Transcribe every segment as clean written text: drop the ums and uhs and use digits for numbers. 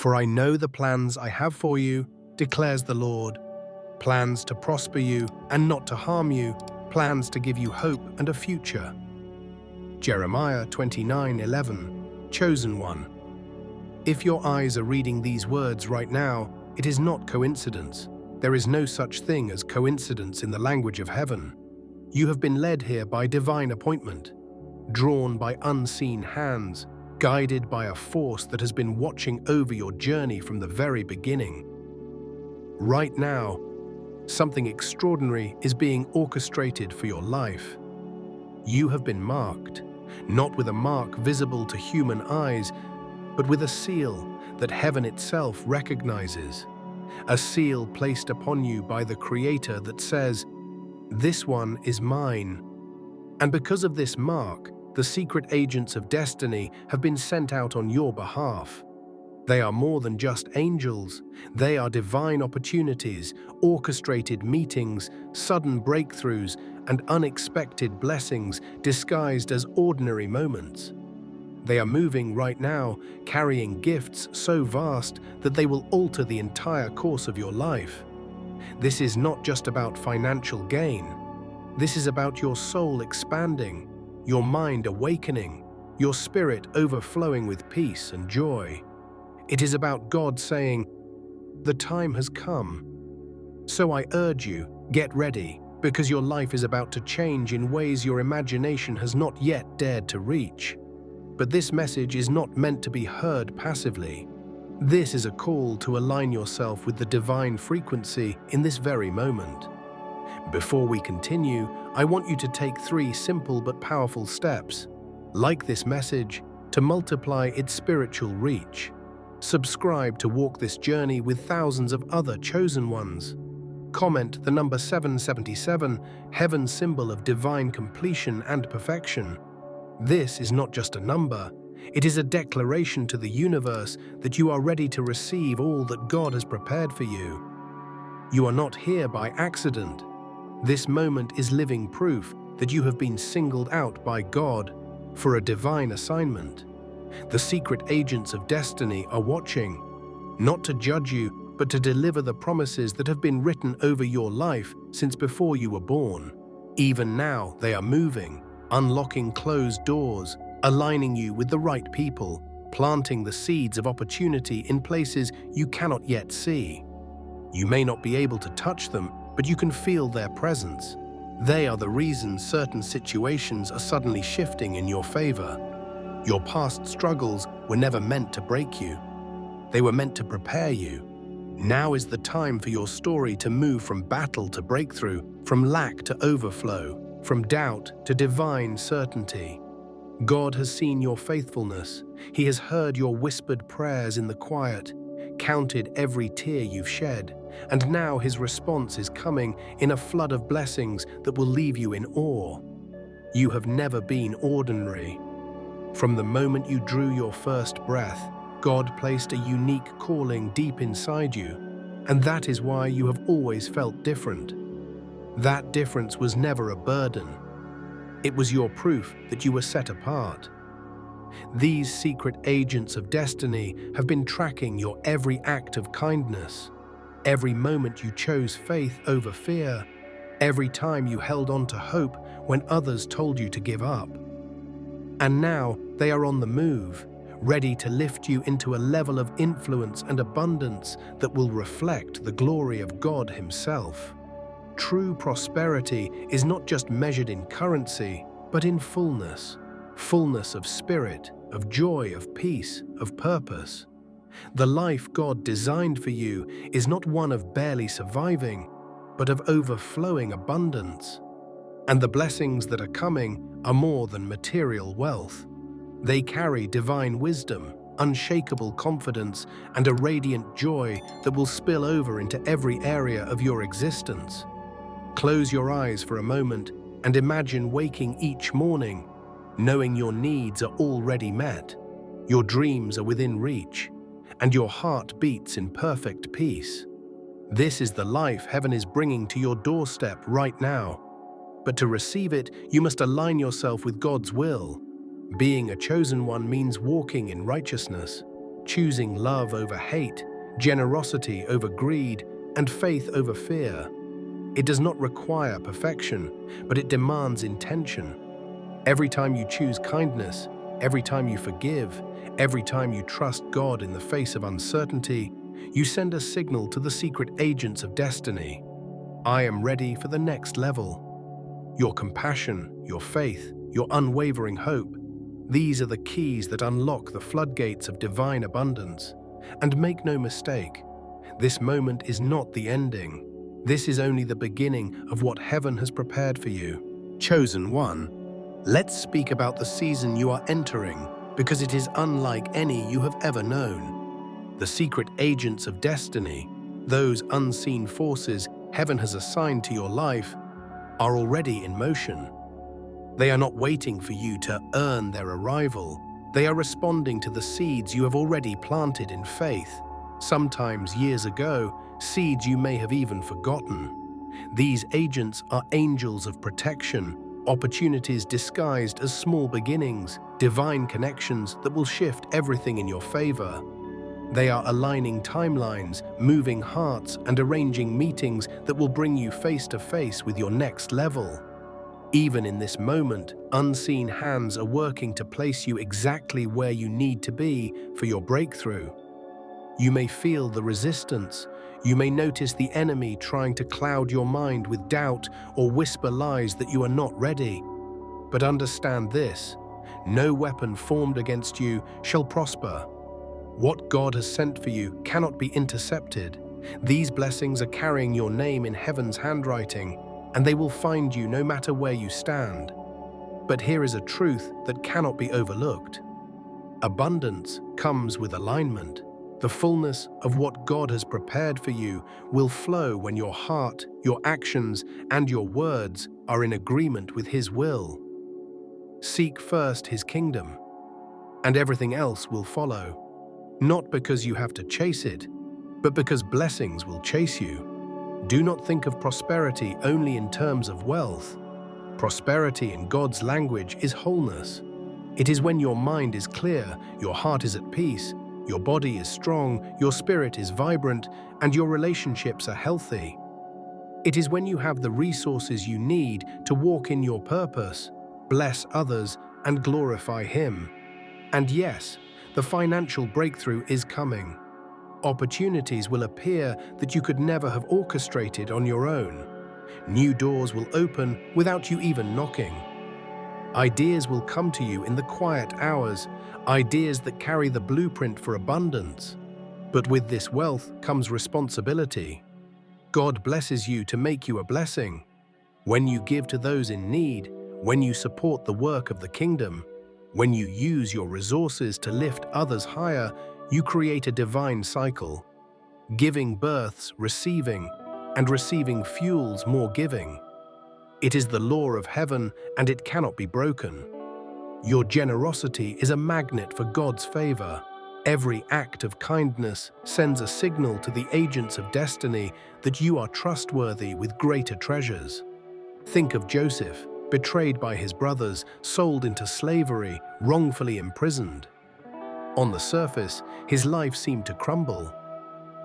For I know the plans I have for you, declares the Lord, plans to prosper you and not to harm you, plans to give you hope and a future. Jeremiah 29:11, Chosen One. If your eyes are reading these words right now, it is not coincidence. There is no such thing as coincidence in the language of heaven. You have been led here by divine appointment, drawn by unseen hands, guided by a force that has been watching over your journey from the very beginning. Right now, something extraordinary is being orchestrated for your life. You have been marked, not with a mark visible to human eyes, but with a seal that heaven itself recognizes. A seal placed upon you by the Creator that says, "This one is mine." And because of this mark, the secret agents of destiny have been sent out on your behalf. They are more than just angels. They are divine opportunities, orchestrated meetings, sudden breakthroughs, and unexpected blessings disguised as ordinary moments. They are moving right now, carrying gifts so vast that they will alter the entire course of your life. This is not just about financial gain. This is about your soul expanding, your mind awakening, your spirit overflowing with peace and joy. It is about God saying, "The time has come." So I urge you, get ready, because your life is about to change in ways your imagination has not yet dared to reach. But this message is not meant to be heard passively. This is a call to align yourself with the divine frequency in this very moment. Before we continue, I want you to take 3 simple but powerful steps. Like this message, to multiply its spiritual reach. Subscribe to walk this journey with thousands of other chosen ones. Comment the number 777, heaven's symbol of divine completion and perfection. This is not just a number, it is a declaration to the universe that you are ready to receive all that God has prepared for you. You are not here by accident. This moment is living proof that you have been singled out by God for a divine assignment. The secret agents of destiny are watching, not to judge you, but to deliver the promises that have been written over your life since before you were born. Even now, they are moving, unlocking closed doors, aligning you with the right people, planting the seeds of opportunity in places you cannot yet see. You may not be able to touch them, but you can feel their presence. They are the reason certain situations are suddenly shifting in your favor. Your past struggles were never meant to break you. They were meant to prepare you. Now is the time for your story to move from battle to breakthrough, from lack to overflow, from doubt to divine certainty. God has seen your faithfulness. He has heard your whispered prayers in the quiet, counted every tear you've shed, and now His response is coming in a flood of blessings that will leave you in awe. You have never been ordinary. From the moment you drew your first breath, God placed a unique calling deep inside you, and that is why you have always felt different. That difference was never a burden. It was your proof that you were set apart. These secret agents of destiny have been tracking your every act of kindness, every moment you chose faith over fear, every time you held on to hope when others told you to give up. And now they are on the move, ready to lift you into a level of influence and abundance that will reflect the glory of God Himself. True prosperity is not just measured in currency, but in fullness of spirit, of joy, of peace, of purpose. The life God designed for you is not one of barely surviving, but of overflowing abundance. And the blessings that are coming are more than material wealth. They carry divine wisdom, unshakable confidence, and a radiant joy that will spill over into every area of your existence. Close your eyes for a moment and imagine waking each morning, knowing your needs are already met, your dreams are within reach, and your heart beats in perfect peace. This is the life heaven is bringing to your doorstep right now. But to receive it, you must align yourself with God's will. Being a chosen one means walking in righteousness, choosing love over hate, generosity over greed, and faith over fear. It does not require perfection, but it demands intention. Every time you choose kindness, every time you forgive, every time you trust God in the face of uncertainty, you send a signal to the secret agents of destiny. I am ready for the next level. Your compassion, your faith, your unwavering hope, these are the keys that unlock the floodgates of divine abundance. And make no mistake, this moment is not the ending. This is only the beginning of what heaven has prepared for you. Chosen one, let's speak about the season you are entering, because it is unlike any you have ever known. The secret agents of destiny, those unseen forces heaven has assigned to your life, are already in motion. They are not waiting for you to earn their arrival. They are responding to the seeds you have already planted in faith. Sometimes years ago, seeds you may have even forgotten. These agents are angels of protection, opportunities disguised as small beginnings, divine connections that will shift everything in your favor. They are aligning timelines, moving hearts, and arranging meetings that will bring you face to face with your next level. Even in this moment, unseen hands are working to place you exactly where you need to be for your breakthrough. You may feel the resistance. You may notice the enemy trying to cloud your mind with doubt or whisper lies that you are not ready. But understand this: no weapon formed against you shall prosper. What God has sent for you cannot be intercepted. These blessings are carrying your name in heaven's handwriting, and they will find you no matter where you stand. But here is a truth that cannot be overlooked. Abundance comes with alignment. The fullness of what God has prepared for you will flow when your heart, your actions, and your words are in agreement with His will. Seek first His kingdom, and everything else will follow. Not because you have to chase it, but because blessings will chase you. Do not think of prosperity only in terms of wealth. Prosperity in God's language is wholeness. It is when your mind is clear, your heart is at peace, your body is strong, your spirit is vibrant, and your relationships are healthy. It is when you have the resources you need to walk in your purpose, bless others, and glorify Him. And yes, the financial breakthrough is coming. Opportunities will appear that you could never have orchestrated on your own. New doors will open without you even knocking. Ideas will come to you in the quiet hours, ideas that carry the blueprint for abundance. But with this wealth comes responsibility. God blesses you to make you a blessing. When you give to those in need, when you support the work of the kingdom, when you use your resources to lift others higher, you create a divine cycle. Giving births receiving, and receiving fuels more giving. It is the law of heaven, and it cannot be broken. Your generosity is a magnet for God's favor. Every act of kindness sends a signal to the agents of destiny that you are trustworthy with greater treasures. Think of Joseph, betrayed by his brothers, sold into slavery, wrongfully imprisoned. On the surface, his life seemed to crumble.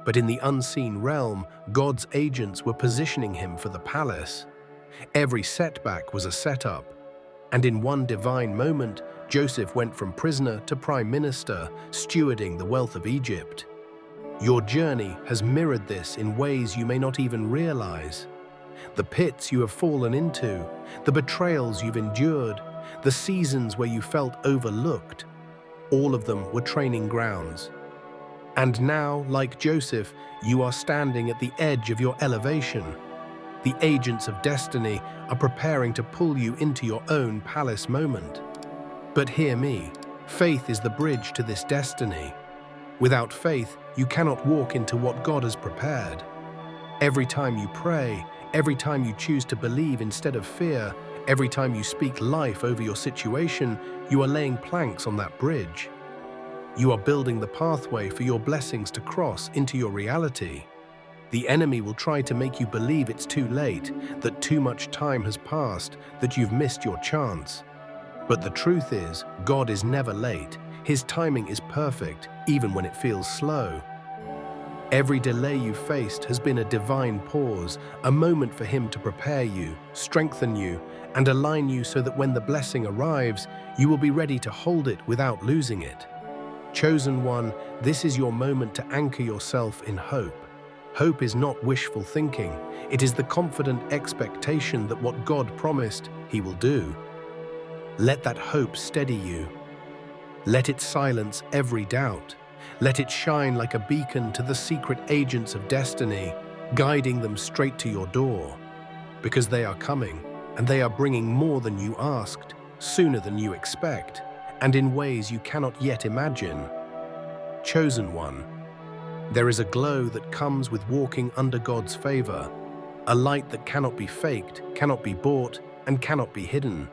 But in the unseen realm, God's agents were positioning him for the palace. Every setback was a setup. And in one divine moment, Joseph went from prisoner to prime minister, stewarding the wealth of Egypt. Your journey has mirrored this in ways you may not even realize. The pits you have fallen into, the betrayals you've endured, the seasons where you felt overlooked, all of them were training grounds. And now, like Joseph, you are standing at the edge of your elevation. The agents of destiny are preparing to pull you into your own palace moment. But hear me, faith is the bridge to this destiny. Without faith, you cannot walk into what God has prepared. Every time you pray, every time you choose to believe instead of fear, every time you speak life over your situation, you are laying planks on that bridge. You are building the pathway for your blessings to cross into your reality. The enemy will try to make you believe it's too late, that too much time has passed, that you've missed your chance. But the truth is, God is never late. His timing is perfect, even when it feels slow. Every delay you faced has been a divine pause, a moment for Him to prepare you, strengthen you, and align you so that when the blessing arrives, you will be ready to hold it without losing it. Chosen one, this is your moment to anchor yourself in hope. Hope is not wishful thinking. It is the confident expectation that what God promised, He will do. Let that hope steady you. Let it silence every doubt. Let it shine like a beacon to the secret agents of destiny, guiding them straight to your door. Because they are coming, and they are bringing more than you asked, sooner than you expect, and in ways you cannot yet imagine. Chosen one, there is a glow that comes with walking under God's favor, a light that cannot be faked, cannot be bought, and cannot be hidden.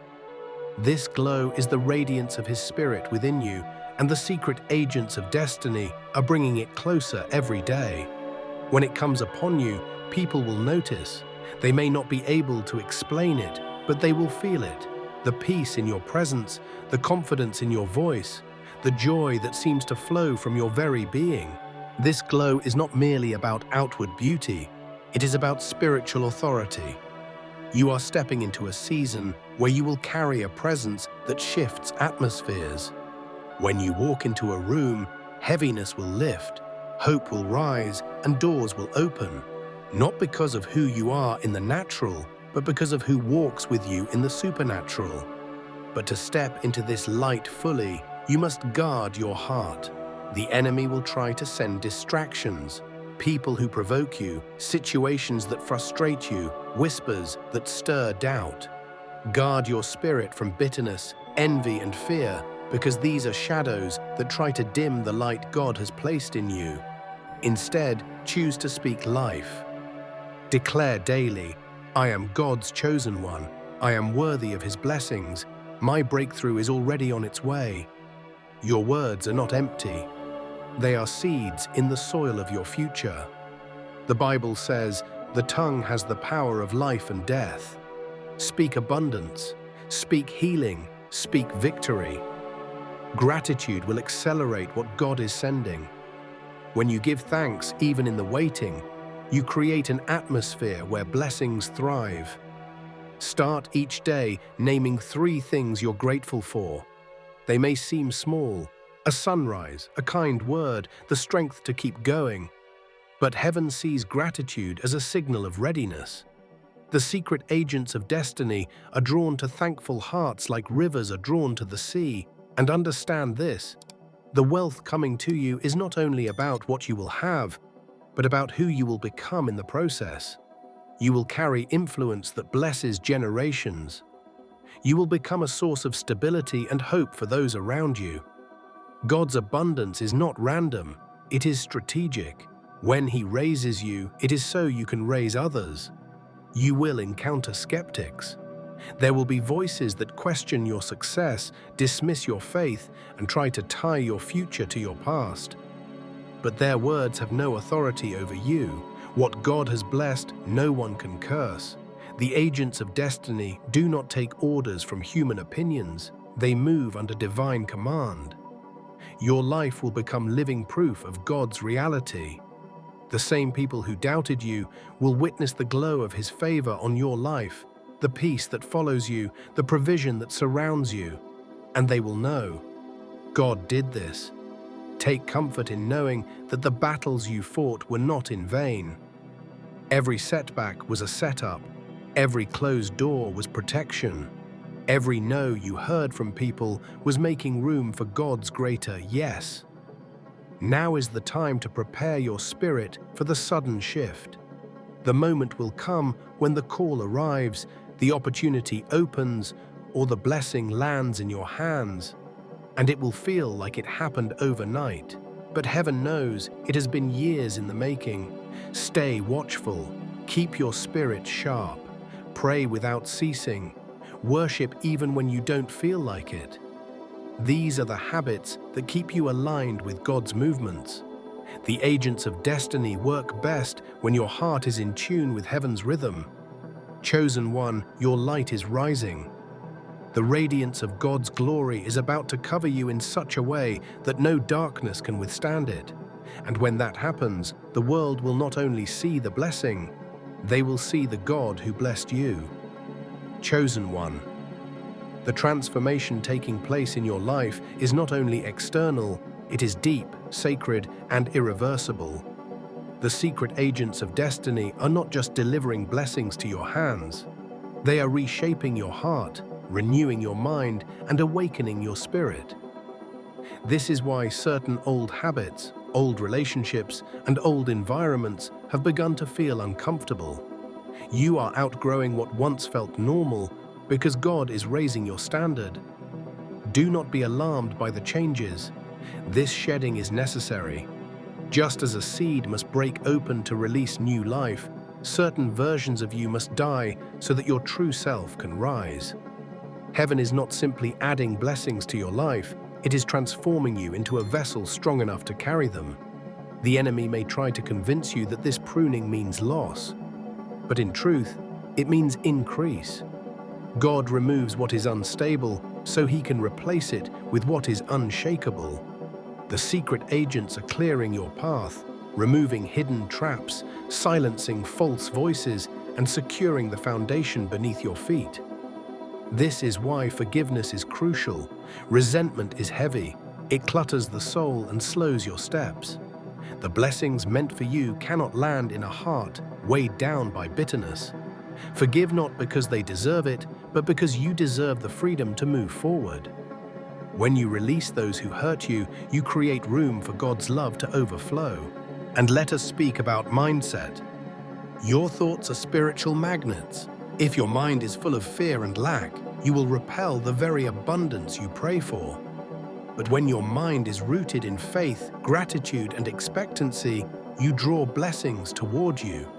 This glow is the radiance of His Spirit within you, and the secret agents of destiny are bringing it closer every day. When it comes upon you, people will notice. They may not be able to explain it, but they will feel it. The peace in your presence, the confidence in your voice, the joy that seems to flow from your very being. This glow is not merely about outward beauty, it is about spiritual authority. You are stepping into a season where you will carry a presence that shifts atmospheres. When you walk into a room, heaviness will lift, hope will rise, and doors will open, not because of who you are in the natural, but because of who walks with you in the supernatural. But to step into this light fully, you must guard your heart. The enemy will try to send distractions, people who provoke you, situations that frustrate you, whispers that stir doubt. Guard your spirit from bitterness, envy, and fear, because these are shadows that try to dim the light God has placed in you. Instead, choose to speak life. Declare daily, I am God's chosen one. I am worthy of His blessings. My breakthrough is already on its way. Your words are not empty. They are seeds in the soil of your future. The Bible says, the tongue has the power of life and death. Speak abundance, speak healing, speak victory. Gratitude will accelerate what God is sending. When you give thanks, even in the waiting, you create an atmosphere where blessings thrive. Start each day naming 3 things you're grateful for. They may seem small, a sunrise, a kind word, the strength to keep going. But heaven sees gratitude as a signal of readiness. The secret agents of destiny are drawn to thankful hearts like rivers are drawn to the sea. And understand this, the wealth coming to you is not only about what you will have, but about who you will become in the process. You will carry influence that blesses generations. You will become a source of stability and hope for those around you. God's abundance is not random, it is strategic. When He raises you, it is so you can raise others. You will encounter skeptics. There will be voices that question your success, dismiss your faith, and try to tie your future to your past. But their words have no authority over you. What God has blessed, no one can curse. The agents of destiny do not take orders from human opinions. They move under divine command. Your life will become living proof of God's reality. The same people who doubted you will witness the glow of His favor on your life, the peace that follows you, the provision that surrounds you, and they will know, God did this. Take comfort in knowing that the battles you fought were not in vain. Every setback was a setup. Every closed door was protection. Every no you heard from people was making room for God's greater yes. Now is the time to prepare your spirit for the sudden shift. The moment will come when the call arrives, the opportunity opens, or the blessing lands in your hands, and it will feel like it happened overnight. But heaven knows it has been years in the making. Stay watchful, keep your spirit sharp, pray without ceasing, worship even when you don't feel like it. These are the habits that keep you aligned with God's movements. The agents of destiny work best when your heart is in tune with heaven's rhythm. Chosen one, your light is rising. The radiance of God's glory is about to cover you in such a way that no darkness can withstand it. And when that happens, the world will not only see the blessing, they will see the God who blessed you. Chosen one. The transformation taking place in your life is not only external, it is deep, sacred, and irreversible. The secret agents of destiny are not just delivering blessings to your hands. They are reshaping your heart, renewing your mind, and awakening your spirit. This is why certain old habits, old relationships, and old environments have begun to feel uncomfortable. You are outgrowing what once felt normal because God is raising your standard. Do not be alarmed by the changes. This shedding is necessary. Just as a seed must break open to release new life, certain versions of you must die so that your true self can rise. Heaven is not simply adding blessings to your life, it is transforming you into a vessel strong enough to carry them. The enemy may try to convince you that this pruning means loss, but in truth, it means increase. God removes what is unstable so he can replace it with what is unshakable. The secret agents are clearing your path, removing hidden traps, silencing false voices, and securing the foundation beneath your feet. This is why forgiveness is crucial. Resentment is heavy. It clutters the soul and slows your steps. The blessings meant for you cannot land in a heart weighed down by bitterness. Forgive not because they deserve it, but because you deserve the freedom to move forward. When you release those who hurt you, you create room for God's love to overflow. And let us speak about mindset. Your thoughts are spiritual magnets. If your mind is full of fear and lack, you will repel the very abundance you pray for. But when your mind is rooted in faith, gratitude, and expectancy, you draw blessings toward you.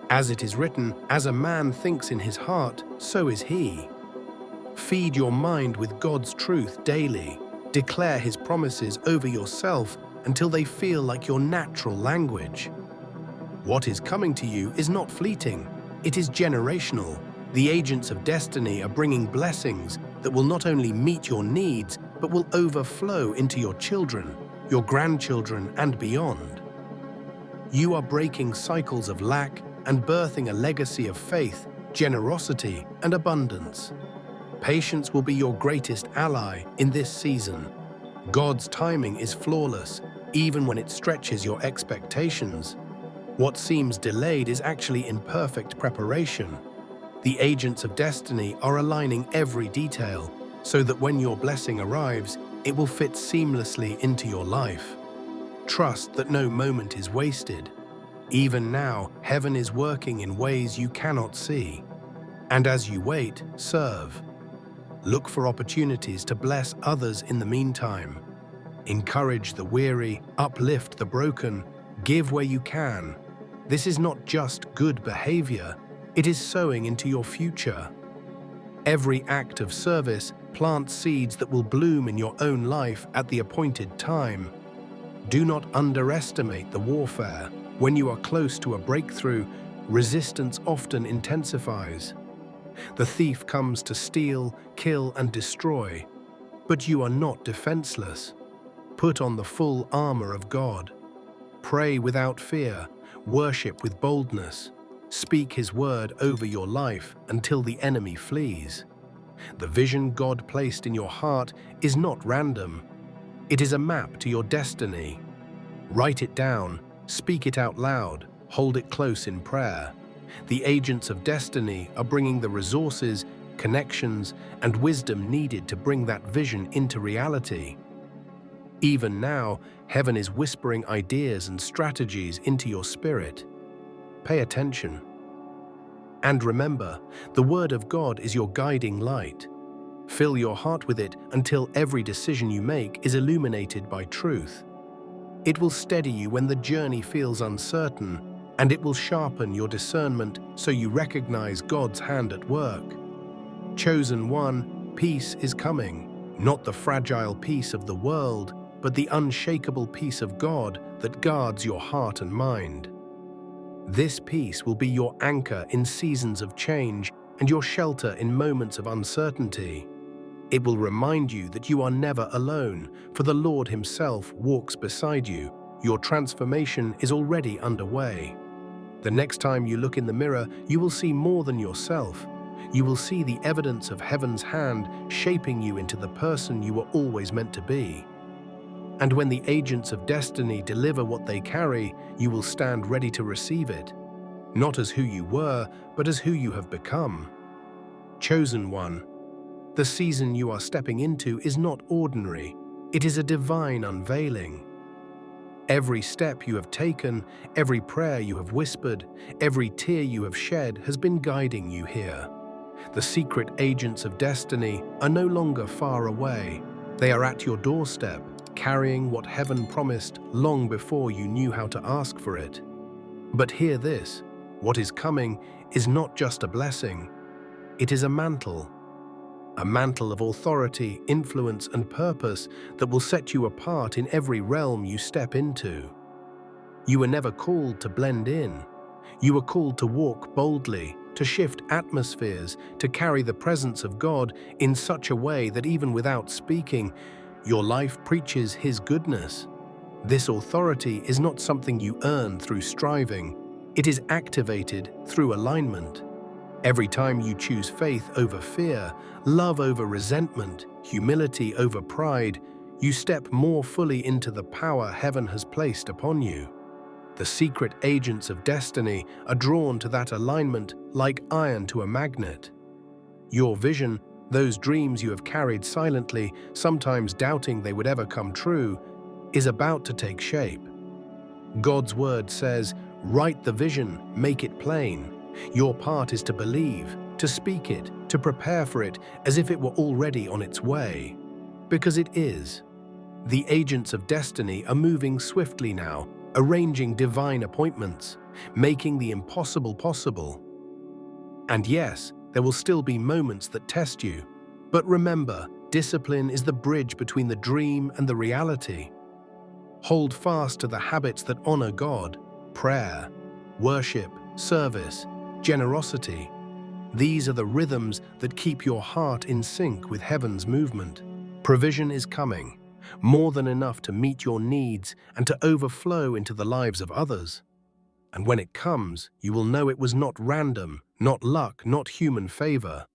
As it is written, as a man thinks in his heart, so is he. Feed your mind with God's truth daily. Declare his promises over yourself until they feel like your natural language. What is coming to you is not fleeting, it is generational. The agents of destiny are bringing blessings that will not only meet your needs, but will overflow into your children, your grandchildren, and beyond. You are breaking cycles of lack and birthing a legacy of faith, generosity, and abundance. Patience will be your greatest ally in this season. God's timing is flawless, even when it stretches your expectations. What seems delayed is actually in perfect preparation. The agents of destiny are aligning every detail so that when your blessing arrives, it will fit seamlessly into your life. Trust that no moment is wasted. Even now, heaven is working in ways you cannot see. And as you wait, serve. Look for opportunities to bless others in the meantime. Encourage the weary, uplift the broken, give where you can. This is not just good behavior, it is sowing into your future. Every act of service plants seeds that will bloom in your own life at the appointed time. Do not underestimate the warfare. When you are close to a breakthrough, resistance often intensifies. The thief comes to steal, kill, and destroy. But you are not defenseless. Put on the full armor of God. Pray without fear, worship with boldness. Speak his word over your life until the enemy flees. The vision God placed in your heart is not random. It is a map to your destiny. Write it down, speak it out loud, hold it close in prayer. The agents of destiny are bringing the resources, connections, and wisdom needed to bring that vision into reality. Even now, heaven is whispering ideas and strategies into your spirit. Pay attention. And remember, the Word of God is your guiding light. Fill your heart with it until every decision you make is illuminated by truth. It will steady you when the journey feels uncertain, and it will sharpen your discernment so you recognize God's hand at work. Chosen one, peace is coming, not the fragile peace of the world, but the unshakable peace of God that guards your heart and mind. This peace will be your anchor in seasons of change and your shelter in moments of uncertainty. It will remind you that you are never alone, for the Lord Himself walks beside you. Your transformation is already underway. The next time you look in the mirror, you will see more than yourself. You will see the evidence of heaven's hand shaping you into the person you were always meant to be. And when the agents of destiny deliver what they carry, you will stand ready to receive it, not as who you were, but as who you have become. Chosen one, the season you are stepping into is not ordinary. It is a divine unveiling. Every step you have taken, every prayer you have whispered, every tear you have shed has been guiding you here. The secret agents of destiny are no longer far away. They are at your doorstep, carrying what heaven promised long before you knew how to ask for it. But hear this, what is coming is not just a blessing. It is a mantle of authority, influence, and purpose that will set you apart in every realm you step into. You were never called to blend in. You were called to walk boldly, to shift atmospheres, to carry the presence of God in such a way that even without speaking, your life preaches His goodness. This authority is not something you earn through striving. It is activated through alignment. Every time you choose faith over fear, love over resentment, humility over pride, you step more fully into the power heaven has placed upon you. The secret agents of destiny are drawn to that alignment like iron to a magnet. Your vision, those dreams you have carried silently, sometimes doubting they would ever come true, is about to take shape. God's word says, "Write the vision, make it plain." Your part is to believe, to speak it, to prepare for it as if it were already on its way. Because it is. The agents of destiny are moving swiftly now, arranging divine appointments, making the impossible possible. And yes, there will still be moments that test you. But remember, discipline is the bridge between the dream and the reality. Hold fast to the habits that honor God: prayer, worship, service, generosity. These are the rhythms that keep your heart in sync with heaven's movement. Provision is coming, more than enough to meet your needs and to overflow into the lives of others. And when it comes, you will know it was not random, not luck, not human favor.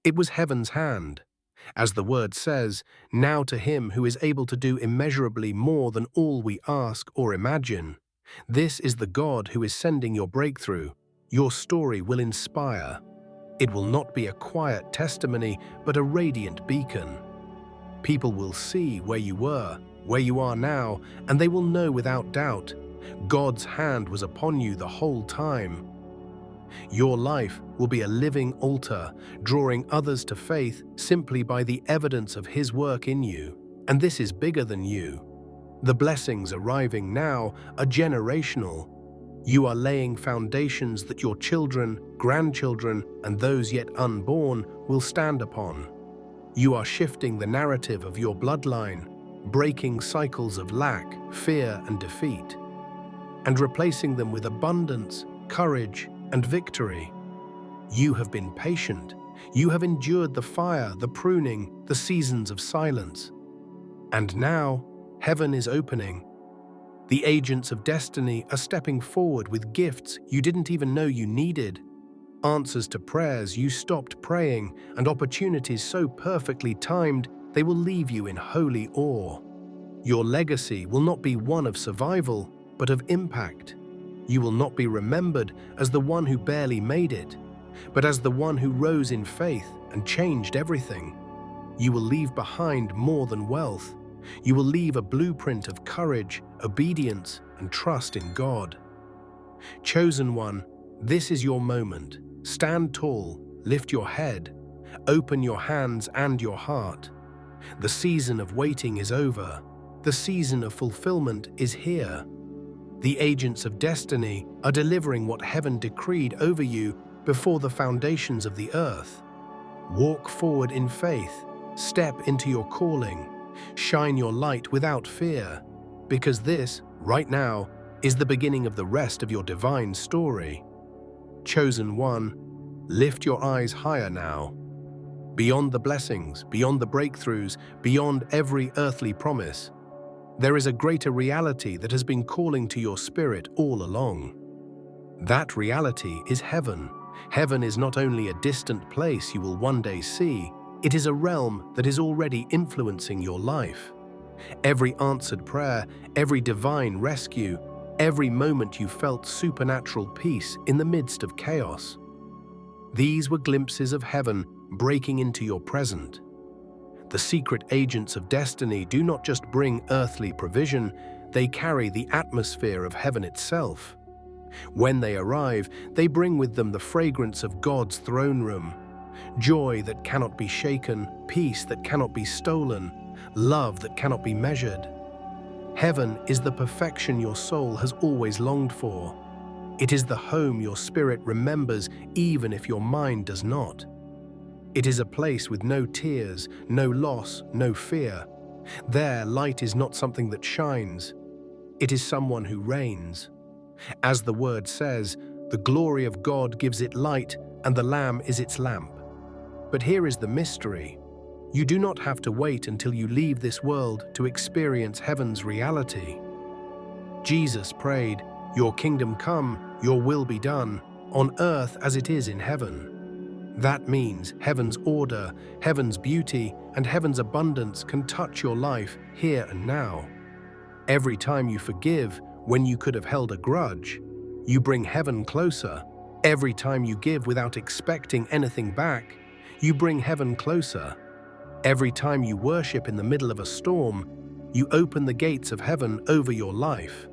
It was heaven's hand. As the word says, "Now to Him who is able to do immeasurably more than all we ask or imagine." This is the God who is sending your breakthrough. Your story will inspire. It will not be a quiet testimony, but a radiant beacon. People will see where you were, where you are now, and they will know without doubt, God's hand was upon you the whole time. Your life will be a living altar, drawing others to faith simply by the evidence of His work in you. And this is bigger than you. The blessings arriving now are generational. You are laying foundations that your children, grandchildren, and those yet unborn will stand upon. You are shifting the narrative of your bloodline, breaking cycles of lack, fear, and defeat, and replacing them with abundance, courage, and victory. You have been patient. You have endured the fire, the pruning, the seasons of silence. And now, heaven is opening. The agents of destiny are stepping forward with gifts you didn't even know you needed, answers to prayers you stopped praying, and opportunities so perfectly timed they will leave you in holy awe. Your legacy will not be one of survival, but of impact. You will not be remembered as the one who barely made it, but as the one who rose in faith and changed everything. You will leave behind more than wealth. You will leave a blueprint of courage, obedience, and trust in God. Chosen one, this is your moment. Stand tall, lift your head, open your hands and your heart. The season of waiting is over. The season of fulfillment is here. The agents of destiny are delivering what heaven decreed over you before the foundations of the earth. Walk forward in faith, step into your calling, shine your light without fear, because this, right now, is the beginning of the rest of your divine story. Chosen one, lift your eyes higher now. beyond the blessings, beyond the breakthroughs, beyond every earthly promise. There is a greater reality that has been calling to your spirit all along. That reality is heaven. Heaven is not only a distant place you will one day see, it is a realm that is already influencing your life. Every answered prayer, every divine rescue, every moment you felt supernatural peace in the midst of chaos. These were glimpses of heaven breaking into your present. The secret agents of destiny do not just bring earthly provision, they carry the atmosphere of heaven itself. When they arrive, they bring with them the fragrance of God's throne room, joy that cannot be shaken, peace that cannot be stolen, love that cannot be measured. Heaven is the perfection your soul has always longed for. It is the home your spirit remembers even if your mind does not. It is a place with no tears, no loss, no fear. There, light is not something that shines. It is someone who reigns. As the word says, the glory of God gives it light, and the Lamb is its lamp. But here is the mystery. You do not have to wait until you leave this world to experience heaven's reality. Jesus prayed, "Your kingdom come, your will be done, on earth as it is in heaven." That means heaven's order, heaven's beauty, and heaven's abundance can touch your life here and now. Every time you forgive when you could have held a grudge, you bring heaven closer. Every time you give without expecting anything back, you bring heaven closer. Every time you worship in the middle of a storm, you open the gates of heaven over your life.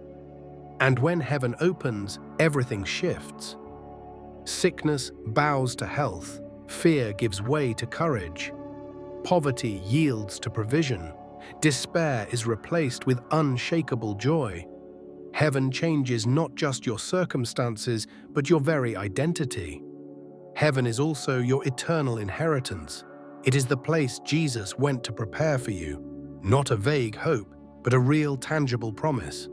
And when heaven opens, everything shifts. Sickness bows to health, fear gives way to courage, poverty yields to provision, despair is replaced with unshakable joy. Heaven changes not just your circumstances, but your very identity. Heaven is also your eternal inheritance. It is the place Jesus went to prepare for you, not a vague hope, but a real tangible promise.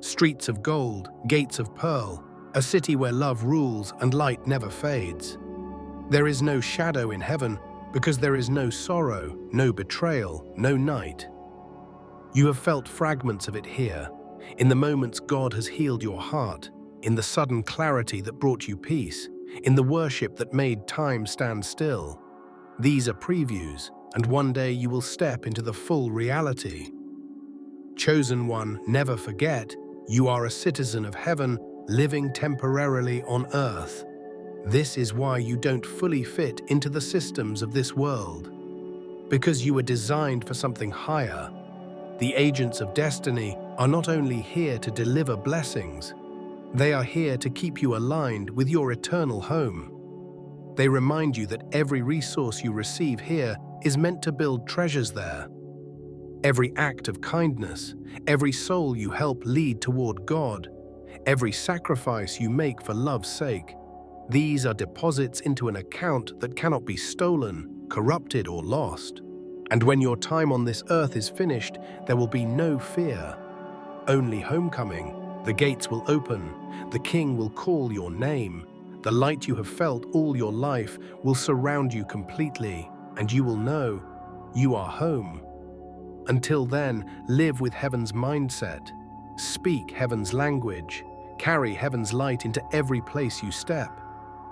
Streets of gold, gates of pearl, a city where love rules and light never fades. There is no shadow in heaven because there is no sorrow, no betrayal, no night. You have felt fragments of it here, in the moments God has healed your heart, in the sudden clarity that brought you peace, in the worship that made time stand still. These are previews, and one day you will step into the full reality. Chosen one, never forget, you are a citizen of heaven living temporarily on earth. This is why you don't fully fit into the systems of this world. Because you were designed for something higher. The agents of destiny are not only here to deliver blessings, they are here to keep you aligned with your eternal home. They remind you that every resource you receive here is meant to build treasures there. Every act of kindness, every soul you help lead toward God, every sacrifice you make for love's sake, these are deposits into an account that cannot be stolen, corrupted, or lost. And when your time on this earth is finished, there will be no fear, only homecoming. The gates will open, the King will call your name, the light you have felt all your life will surround you completely, and you will know you are home. Until then, live with heaven's mindset, speak heaven's language, carry heaven's light into every place you step.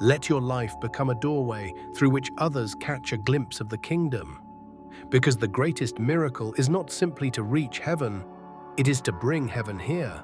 Let your life become a doorway through which others catch a glimpse of the kingdom. Because the greatest miracle is not simply to reach heaven, it is to bring heaven here.